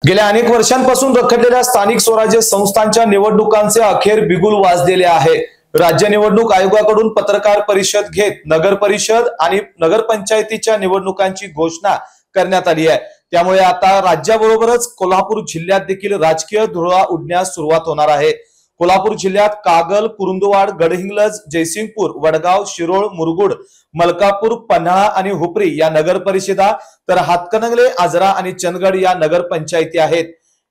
गेल्या अनेक वर्षांपासून रखडलेल्या स्थानिक स्वराज्य संस्थांच्या निवडणुकांचे अखेर बिगुल वाजलेले आहे। राज्य निवडणूक आयोगाकडून पत्रकार परिषद घेत नगर परिषद आणि नगरपंचायतीच्या निवडणुकांची घोषणा करण्यात आली आहे। त्यामुळे आता राज्याबरोबरच कोल्हापूर जिल्ह्यात देखील राजकीय धुरळा उडण्यास सुरुवात होणार आहे। कोल्हापूर जिल्ह्यात कागल, कुरुंदवाड, गडहिंग्लज, जयसिंगपूर, वडगाव, शिरोळ, मुरगुड, मलकापूर, पन्हाळा आणि हुपरी या नगर परिषदा तर हातकणंगले, आजरा आणि चंदगड या नगर पंचायती आहेत।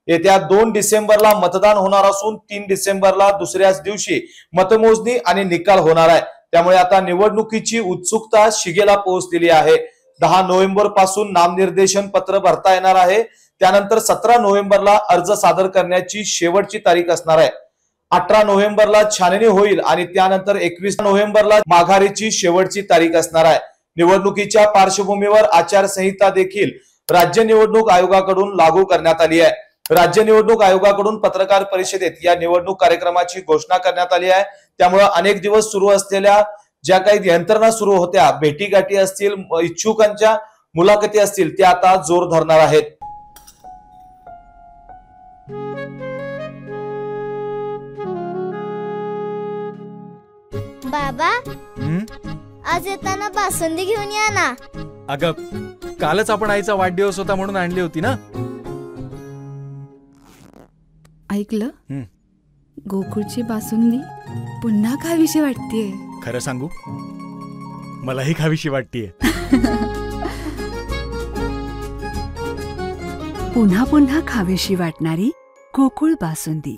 येत्या 2 डिसेंबरला मतदान होणार असून 3 डिसेंबरला दुसऱ्याच दिवशी मतमोजणी आणि निकाल होणार आहे। त्यामुळे आता निवडणुकीची उत्सुकता शिगेला पोहोचलेली आहे। 10 नोव्हेंबर पासून नामनिर्देशन पत्र भरता येणार आहे। त्यानंतर 17 नोव्हेंबरला अर्ज सादर करण्याची शेवटची तारीख असणार आहे। 18 नोव्हेंबरला छाननी होईल आणि त्यानंतर 21 नोव्हेंबरला माघारीची शेवटची तारीख असणार आहे। निवडणुकीच्या पार्श्वभूमीवर आचारसंहिता देखील राज्य निवडणूक आयोगाकडून लागू करण्यात आली आहे। राज्य निवडणूक आयोगाकडून पत्रकार परिषदेत या निवडणूक कार्यक्रमाची घोषणा करण्यात आली आहे। त्यामुळे अनेक दिवस सुरू असलेल्या ज्या काही यंत्रणा सुरू होत्या, भेटीगाठी असतील, इच्छुकांच्या मुलाखती असतील, त्या आता जोर धरणार आहेत। बाबा, आज येताना बासुंदी घेऊन या ना। अगं, कालच आपण आईचा वाढदिवस होता म्हणून आणली होती ना। ऐकलं, गोकुळची बासुंदी पुन्हा खावीशी वाटतेय। खरं सांगू, मलाही खावीशी वाटतेय। पुन्हा पुन्हा खावीशी वाटणारी गोकुळ बासुंदी।